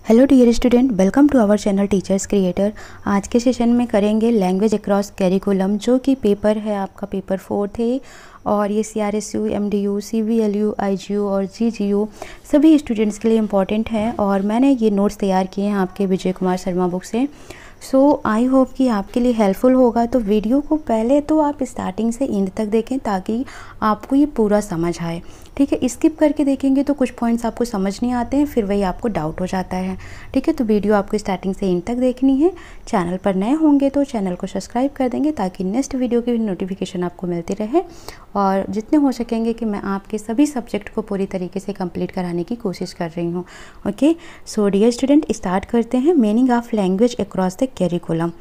Hello dear student, welcome to our channel teachers creator. आज के session में करेंगे लैंग्वेज अक्रॉस कैरिकुलम, जो कि पेपर है आपका पेपर 4 थे। और ये CRSU, MDU, CVLU, IGU और GGU सभी स्टूडेंट्स के लिए इम्पॉर्टेंट है। और मैंने ये नोट्स तैयार किए हैं आपके विजय कुमार शर्मा बुक से। सो आई होप कि आपके लिए हेल्पफुल होगा। तो वीडियो को पहले तो आप स्टार्टिंग से एंड तक देखें ताकि आपको ये पूरा समझ आए, ठीक है। स्किप करके देखेंगे तो कुछ पॉइंट्स आपको समझ नहीं आते हैं, फिर वही आपको डाउट हो जाता है, ठीक है। तो वीडियो आपको स्टार्टिंग से एंड तक देखनी है। चैनल पर नए होंगे तो चैनल को सब्सक्राइब कर देंगे ताकि नेक्स्ट वीडियो की नोटिफिकेशन आपको मिलती रहे। और जितने हो सकेंगे कि मैं आपके सभी सब्जेक्ट को पूरी तरीके से कंप्लीट कराने की कोशिश कर रही हूँ। Okay, so dear student, start करते हैं। Meaning of language across the curriculum,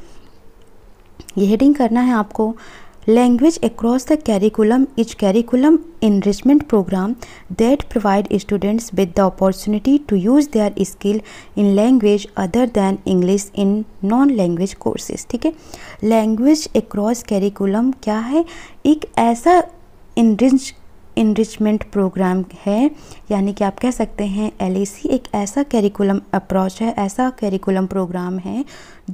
ये हेडिंग करना है आपको। Language across the curriculum is curriculum enrichment program that provide students with the opportunity to use their skill in language other than English in non-language courses, ठीक है। Language across curriculum क्या है? एक ऐसा इनरिचमेंट प्रोग्राम है, यानी कि आप कह सकते हैं LAC एक ऐसा कैरिकुलम अप्रोच है, ऐसा कैरिकुलम प्रोग्राम है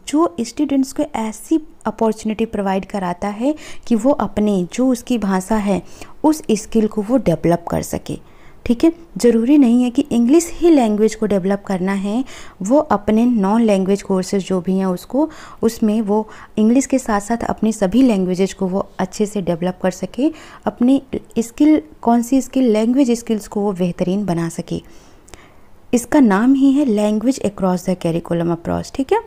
जो स्टूडेंट्स को ऐसी अपॉर्चुनिटी प्रोवाइड कराता है कि वो अपने जो उसकी भाषा है उस स्किल को वो डेवलप कर सके, ठीक है। ज़रूरी नहीं है कि इंग्लिश ही लैंग्वेज को डेवलप करना है, वो अपने नॉन लैंग्वेज कोर्सेज जो भी हैं उसमें वो इंग्लिश के साथ साथ अपनी सभी लैंग्वेजेज को वो अच्छे से डेवलप कर सके, अपनी स्किल, कौन सी स्किल, लैंग्वेज स्किल्स को वो बेहतरीन बना सके। इसका नाम ही है language across the curriculum approach, ठीक है।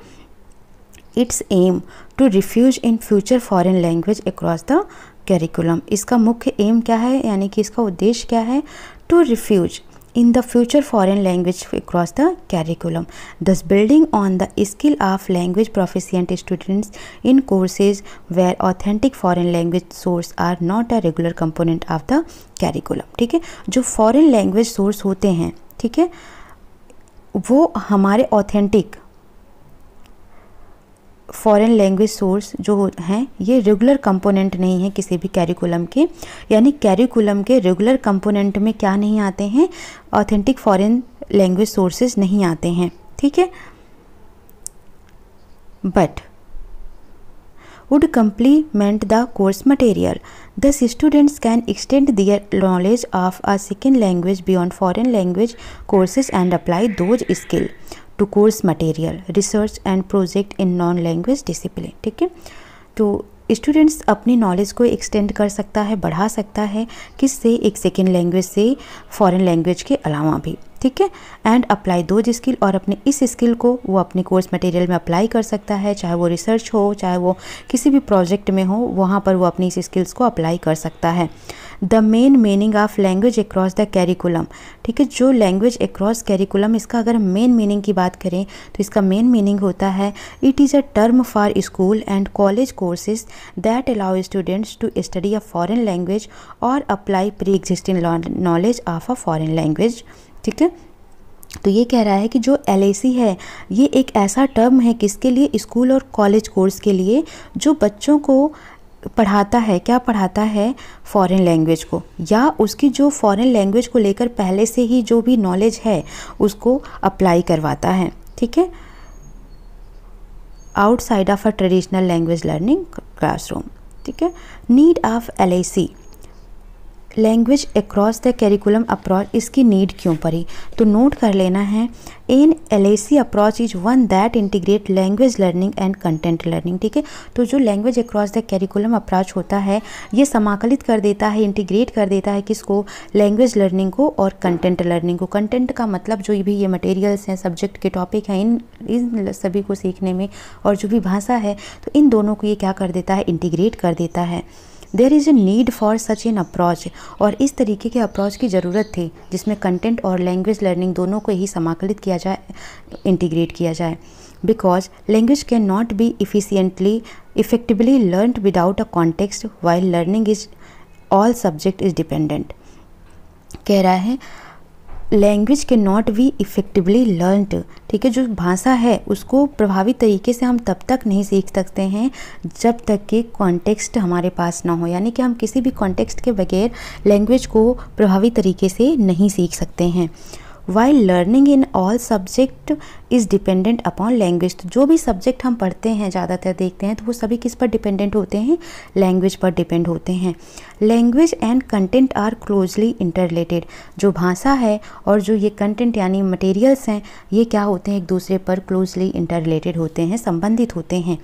Its aim to refuse in future foreign language across the curriculum. इसका मुख्य एम क्या है, यानी कि इसका उद्देश्य क्या है? To refuse in the future foreign language across the curriculum, thus building on the skill of language proficient students in courses where authentic foreign language source are not a regular component of the curriculum, ठीक है। जो foreign language source होते हैं, ठीक है, वो हमारे authentic foreign language source जो हैं ये रेगुलर कंपोनेंट नहीं है किसी भी कैरिकुलम के, यानी कैरिकुलम के रेगुलर कंपोनेंट में क्या नहीं आते हैं? ऑथेंटिक फॉरेन लैंग्वेज सोर्सेज नहीं आते हैं, ठीक है। But would complement the course material. Thus, students can extend their knowledge of a second language beyond foreign language courses and apply those skills to course material, research and project in non-language discipline, ठीक है। तो students अपनी knowledge को extend कर सकता है, बढ़ा सकता है, किससे? एक सेकेंड लैंग्वेज से, फॉरेन लैंग्वेज के अलावा भी, ठीक है। एंड अप्लाई दो स्किल, और अपने इस स्किल को वो अपने कोर्स मटेरियल में अप्लाई कर सकता है, चाहे वो रिसर्च हो, चाहे वो किसी भी प्रोजेक्ट में हो, वहाँ पर वो अपनी इस स्किल्स को अप्लाई कर सकता है। The main meaning of language across the curriculum, ठीक है। जो लैंग्वेज अक्रॉस कैरिकुलम, इसका अगर मेन मीनिंग की बात करें तो इसका मेन मीनिंग होता है it is a term for school and college courses that allow students to study a foreign language और apply pre existing knowledge of a foreign language, ठीक है। तो ये कह रहा है कि जो LAC है ये एक ऐसा टर्म है किसके लिए? स्कूल और कॉलेज कोर्स के लिए, जो बच्चों को पढ़ाता है, क्या पढ़ाता है? फॉरेन लैंग्वेज को, या उसकी जो फॉरेन लैंग्वेज को लेकर पहले से ही जो भी नॉलेज है उसको अप्लाई करवाता है, ठीक है, outside of a traditional language learning classroom, ठीक है। Need of LAC language across the curriculum approach, इसकी नीड क्यों पड़ी? तो नोट कर लेना है, इन LAC approach is one that integrate language learning and content learning, ठीक है। तो जो language across the curriculum approach होता है ये समाकलित कर देता है, इंटीग्रेट कर देता है किसको? लैंग्वेज लर्निंग को और कंटेंट लर्निंग को। कंटेंट का मतलब जो भी ये मटेरियल्स हैं, सब्जेक्ट के टॉपिक हैं, इन सभी को सीखने में, और जो भी भाषा है, तो इन दोनों को ये क्या कर देता है? इंटीग्रेट कर देता है। There is a need for such an approach, और इस तरीके के अप्रोच की ज़रूरत थी जिसमें कंटेंट और लैंग्वेज लर्निंग दोनों को ही समाकलित किया जाए, इंटीग्रेट किया जाए। Because language can not be effectively learned without a context while learning is all subject is dependent. कह रहा है लैंग्वेज के नॉट बी इफेक्टिवली लर्नड, ठीक है। जो भाषा है उसको प्रभावी तरीके से हम तब तक नहीं सीख सकते हैं जब तक कि कॉन्टेक्स्ट हमारे पास ना हो, यानी कि हम किसी भी कॉन्टेक्स्ट के बगैर लैंग्वेज को प्रभावी तरीके से नहीं सीख सकते हैं। While learning in all subject is dependent upon language. तो जो भी सब्जेक्ट हम पढ़ते हैं, ज़्यादातर देखते हैं, तो वो सभी किस पर डिपेंडेंट होते हैं? लैंग्वेज पर डिपेंड होते हैं। Language and content are closely interrelated. जो भाषा है और जो ये कंटेंट यानी मटेरियल्स हैं, ये क्या होते हैं? एक दूसरे पर क्लोजली इंटररिलेटेड होते हैं, संबंधित होते हैं।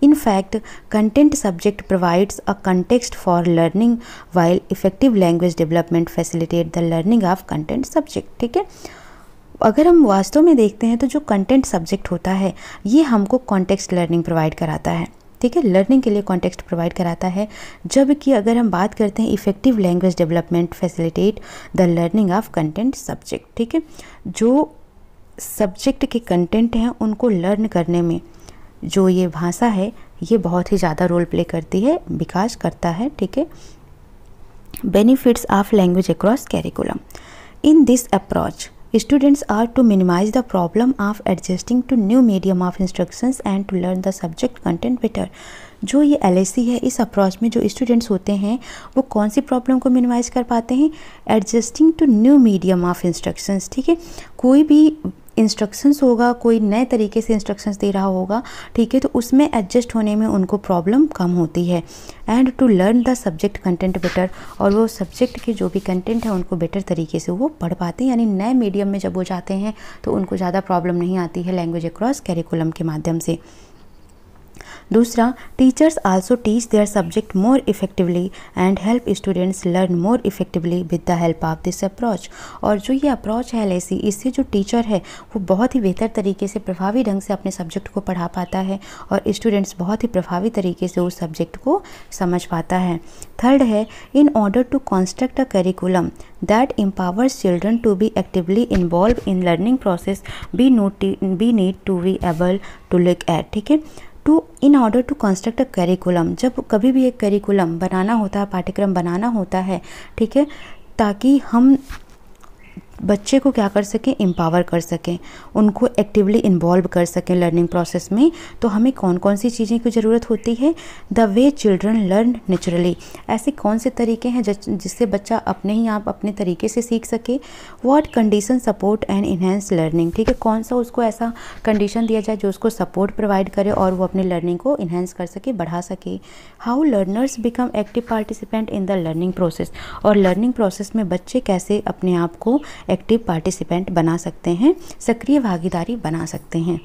In fact, content subject provides a context for learning while effective language development facilitate the learning of content subject। ठीक है, अगर हम वास्तव में देखते हैं तो जो कंटेंट सब्जेक्ट होता है ये हमको कॉन्टेक्स्ट लर्निंग प्रोवाइड कराता है। ठीक है, लर्निंग के लिए कॉन्टेक्स्ट प्रोवाइड कराता है। जबकि अगर हम बात करते हैं effective language development facilitate the learning of content subject. ठीक है, जो सब्जेक्ट के कंटेंट हैं उनको लर्न करने में जो ये भाषा है ये बहुत ही ज़्यादा रोल प्ले करती है, विकास करता है। ठीक है, benefits of language across curriculum. In this approach students are to minimize the problem of adjusting to new medium of instructions and to learn the subject content better। जो ये LAC है, इस अप्रोच में जो स्टूडेंट्स होते हैं वो कौन सी प्रॉब्लम को मिनिमाइज कर पाते हैं? Adjusting to new medium of instructions. ठीक है, कोई भी इंस्ट्रक्शंस होगा, कोई नए तरीके से इंस्ट्रक्शंस दे रहा होगा, ठीक है, तो उसमें एडजस्ट होने में उनको प्रॉब्लम कम होती है। And to learn the subject content better, और वो सब्जेक्ट के जो भी कंटेंट है उनको बेटर तरीके से वो पढ़ पाते हैं, यानी नए मीडियम में जब वो जाते हैं तो उनको ज़्यादा प्रॉब्लम नहीं आती है लैंग्वेज अक्रॉस कैरिकुलम के माध्यम से। दूसरा, teachers also teach their subject more effectively and help students learn more effectively with the help of this approach. और जो ये अप्रोच है LAC, इससे जो टीचर है वो बहुत ही बेहतर तरीके से, प्रभावी ढंग से अपने सब्जेक्ट को पढ़ा पाता है और स्टूडेंट्स बहुत ही प्रभावी तरीके से उस सब्जेक्ट को समझ पाता है। थर्ड है, in order to construct a curriculum that empowers children to be actively involved in learning process, we need to be able to look at। ठीक है, in order to construct a curriculum, जब कभी भी एक curriculum बनाना होता है, पाठ्यक्रम बनाना होता है, ठीक है, ताकि हम बच्चे को क्या कर सकें? एम्पावर कर सकें, उनको एक्टिवली इन्वॉल्व कर सकें लर्निंग प्रोसेस में, तो हमें कौन कौन सी चीज़ें की ज़रूरत होती है? The way children learn naturally, ऐसे कौन से तरीके हैं जिससे बच्चा अपने ही आप अपने तरीके से सीख सके? What condition support and enhance learning. ठीक है, कौन सा उसको ऐसा कंडीशन दिया जाए जो उसको सपोर्ट प्रोवाइड करे और वो अपने लर्निंग को इन्हेंस कर सके, बढ़ा सके। How learners become active participant in the learning process, और लर्निंग प्रोसेस में बच्चे कैसे अपने आप को एक्टिव पार्टिसिपेंट बना सकते हैं, सक्रिय भागीदारी बना सकते हैं।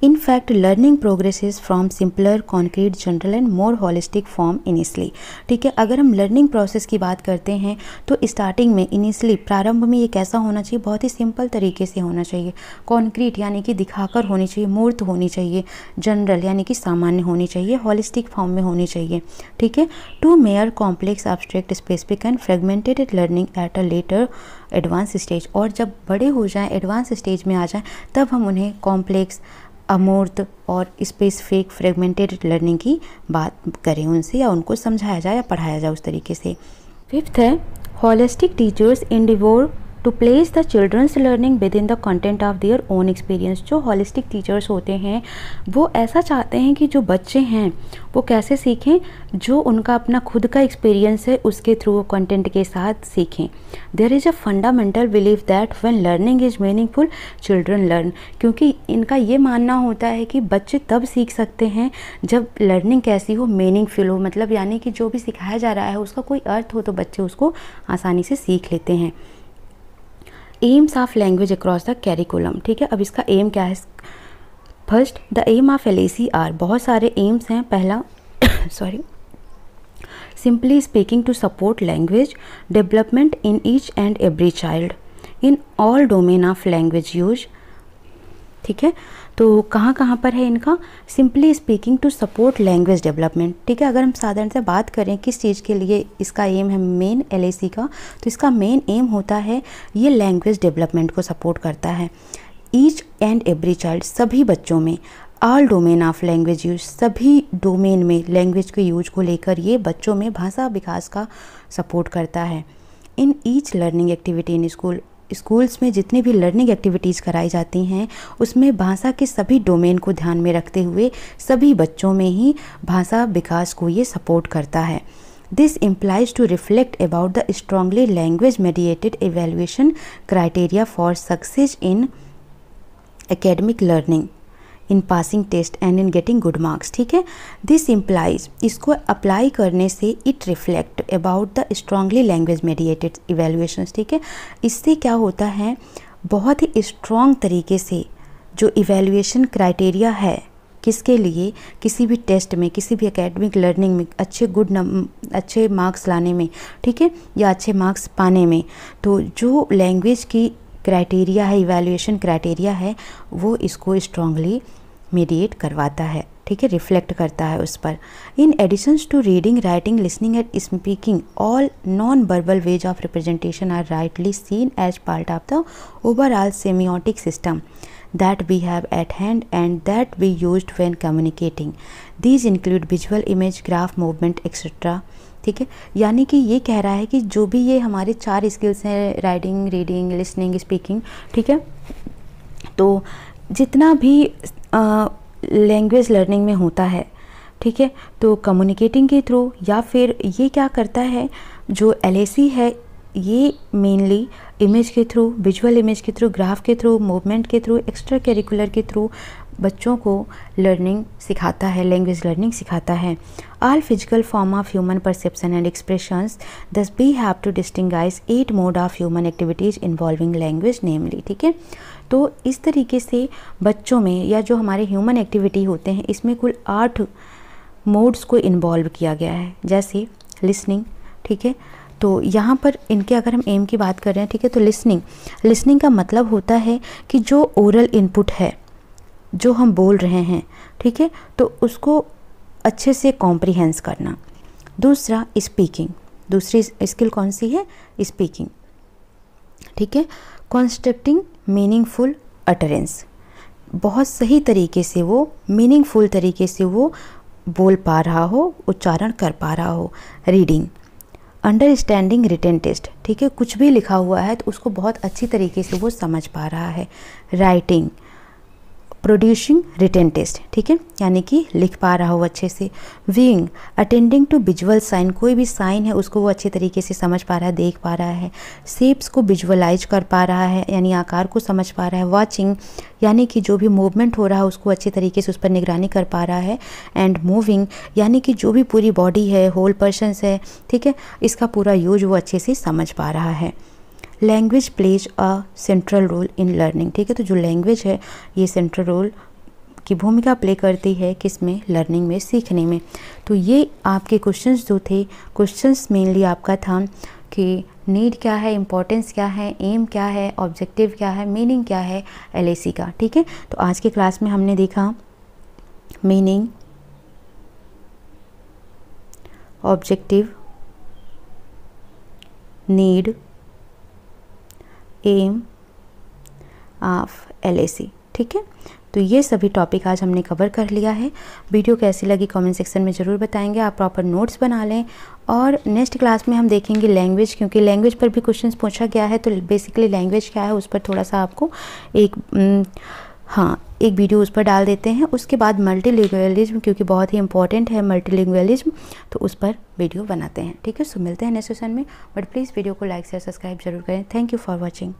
In fact, learning progresses from simpler, concrete, general and more holistic form initially। ठीक है, अगर हम लर्निंग प्रोसेस की बात करते हैं तो स्टार्टिंग में इनिशियली प्रारंभ में ये कैसा होना चाहिए? बहुत ही सिंपल तरीके से होना चाहिए। कॉन्क्रीट यानी कि दिखाकर होनी चाहिए, मूर्त होनी चाहिए। जनरल यानी कि सामान्य होनी चाहिए। हॉलिस्टिक फॉर्म में होनी चाहिए। ठीक है, to more complex abstract specific and fragmented learning at a later advance stage. और जब बड़े हो जाएं, एडवांस स्टेज में आ जाएं, तब हम उन्हें कॉम्प्लेक्स, अमूर्त और स्पेसिफिक फ्रेगमेंटेड लर्निंग की बात करें उनसे, या उनको समझाया जाए या पढ़ाया जाए उस तरीके से। फिफ्थ है, holistic teachers endeavor to place the children's learning within the content of their own experience. जो होलिस्टिक टीचर्स होते हैं वो ऐसा चाहते हैं कि जो बच्चे हैं वो कैसे सीखें? जो उनका अपना खुद का एक्सपीरियंस है उसके थ्रू कंटेंट के साथ सीखें। There is a fundamental believe that when learning is meaningful children learn, क्योंकि इनका ये मानना होता है कि बच्चे तब सीख सकते हैं जब लर्निंग कैसी हो? मीनिंगफुल हो, मतलब यानी कि जो भी सिखाया जा रहा है उसका कोई अर्थ हो तो बच्चे उसको आसानी से सीख लेते हैं। Aims of language across the curriculum. ठीक है, अब इसका एम क्या है? First, the aim of LAC are, बहुत सारे एम्स हैं। पहला sorry, simply speaking to support language development in each and every child in all domain of language use. ठीक है, तो कहाँ कहाँ पर है इनका? Simply speaking to support language development. ठीक है, अगर हम साधारण से बात करें किस चीज़ के लिए इसका एम है मेन LAC का, तो इसका मेन एम होता है ये लैंग्वेज डेवलपमेंट को सपोर्ट करता है। ईच एंड एवरी चाइल्ड, सभी बच्चों में। All domain of language use, सभी डोमेन में लैंग्वेज के यूज को लेकर ये बच्चों में भाषा विकास का सपोर्ट करता है। In each learning activity in school, schools में जितनी भी लर्निंग एक्टिविटीज़ कराई जाती हैं उसमें भाषा के सभी डोमेन को ध्यान में रखते हुए सभी बच्चों में ही भाषा विकास को ये सपोर्ट करता है। This implies to reflect about the strongly language mediated evaluation criteria for success in academic learning, in passing test and in getting good marks. ठीक है, दिस इम्प्लाइज, इसको अप्लाई करने से it reflect about the strongly language mediated evaluations. ठीक है, इससे क्या होता है, बहुत ही स्ट्रॉन्ग तरीके से जो इवेल्युएशन क्राइटेरिया है किसके लिए, किसी भी टेस्ट में, किसी भी एकेडमिक लर्निंग में अच्छे मार्क्स लाने में, ठीक है, या अच्छे मार्क्स पाने में, तो जो लैंग्वेज की क्राइटेरिया है, इवैल्यूएशन क्राइटेरिया है, वो इसको स्ट्रांगली मीडिएट करवाता है। ठीक है, रिफ्लेक्ट करता है उस पर। In additions to reading, writing, listening and speaking, all non verbal ways of representation are rightly seen as part of the overall semiotic system that we have at hand and that we used when communicating. These include visual, image, graph, movement, etc. ठीक है, यानी कि ये कह रहा है कि जो भी ये हमारे 4 स्किल्स हैं, राइटिंग, रीडिंग, लिसनिंग, स्पीकिंग, ठीक है, तो जितना भी लैंग्वेज लर्निंग में होता है, ठीक है, तो कम्युनिकेटिंग के थ्रू या फिर ये क्या करता है, जो LAC है ये मेनली इमेज के थ्रू, विजुअल इमेज के थ्रू, ग्राफ के थ्रू, मूवमेंट के थ्रू, एक्स्ट्रा करिकुलर के थ्रू बच्चों को लर्निंग सिखाता है, लैंग्वेज लर्निंग सिखाता है। All physical form of human perception and expressions, thus we have to distinguish 8 mode of human activities involving language namely. ठीक है, तो इस तरीके से बच्चों में या जो हमारे ह्यूमन एक्टिविटी होते हैं इसमें कुल 8 मोड्स को इन्वॉल्व किया गया है, जैसे लिसनिंग। ठीक है, तो यहाँ पर इनके अगर हम एम की बात कर रहे हैं, ठीक है, तो लिसनिंग का मतलब होता है कि जो ओरल इनपुट है, जो हम बोल रहे हैं, ठीक है, तो उसको अच्छे से कॉम्प्रिहेंस करना। दूसरा स्पीकिंग, दूसरी स्किल कौन सी है, स्पीकिंग। ठीक है, कॉन्स्ट्रक्टिंग मीनिंगफुल अटरेंस, बहुत सही तरीके से वो मीनिंगफुल तरीके से वो बोल पा रहा हो, उच्चारण कर पा रहा हो। रीडिंग, अंडरस्टैंडिंग रिटन टेस्ट, ठीक है, कुछ भी लिखा हुआ है तो उसको बहुत अच्छी तरीके से वो समझ पा रहा है। राइटिंग, प्रोड्यूसिंग रिटन टेस्ट, ठीक है, यानी कि लिख पा रहा हो अच्छे से। Viewing, attending to visual sign, कोई भी साइन है उसको वो अच्छे तरीके से समझ पा रहा है, देख पा रहा है। शेप्स को विजुअलाइज कर पा रहा है, यानी आकार को समझ पा रहा है। वॉचिंग, यानी कि जो भी मूवमेंट हो रहा है उसको अच्छे तरीके से उस पर निगरानी कर पा रहा है। एंड मूविंग, यानी कि जो भी पूरी बॉडी है, होल पर्सन्स है, ठीक है, इसका पूरा यूज वो अच्छे से समझ पा रहा है। Language plays a central role in learning, ठीक है, तो जो लैंग्वेज है ये सेंट्रल रोल की भूमिका प्ले करती है किसमें, लर्निंग में, सीखने में। तो ये आपके क्वेश्चंस जो थे, क्वेश्चंस मेनली आपका था कि नीड क्या है, इम्पोर्टेंस क्या है, एम क्या है, ऑब्जेक्टिव क्या है, मीनिंग क्या है LAC का। ठीक है, तो आज के क्लास में हमने देखा meaning, objective, need, aim of LAC। ठीक है, तो ये सभी टॉपिक आज हमने कवर कर लिया है। वीडियो कैसी लगी कमेंट सेक्शन में ज़रूर बताएंगे। आप प्रॉपर नोट्स बना लें और नेक्स्ट क्लास में हम देखेंगे लैंग्वेज, क्योंकि लैंग्वेज पर भी क्वेश्चंस पूछा गया है, तो बेसिकली लैंग्वेज क्या है उस पर थोड़ा सा आपको एक वीडियो उस पर डाल देते हैं। उसके बाद मल्टीलिंगुअलिज्म, क्योंकि बहुत ही इंपॉर्टेंट है मल्टीलिंगुअलिज्म, तो उस पर वीडियो बनाते हैं। ठीक है, सो मिलते हैं नेक्स्ट सेशन में, बट प्लीज़ वीडियो को लाइक शेयर सब्सक्राइब जरूर करें। Thank you for watching.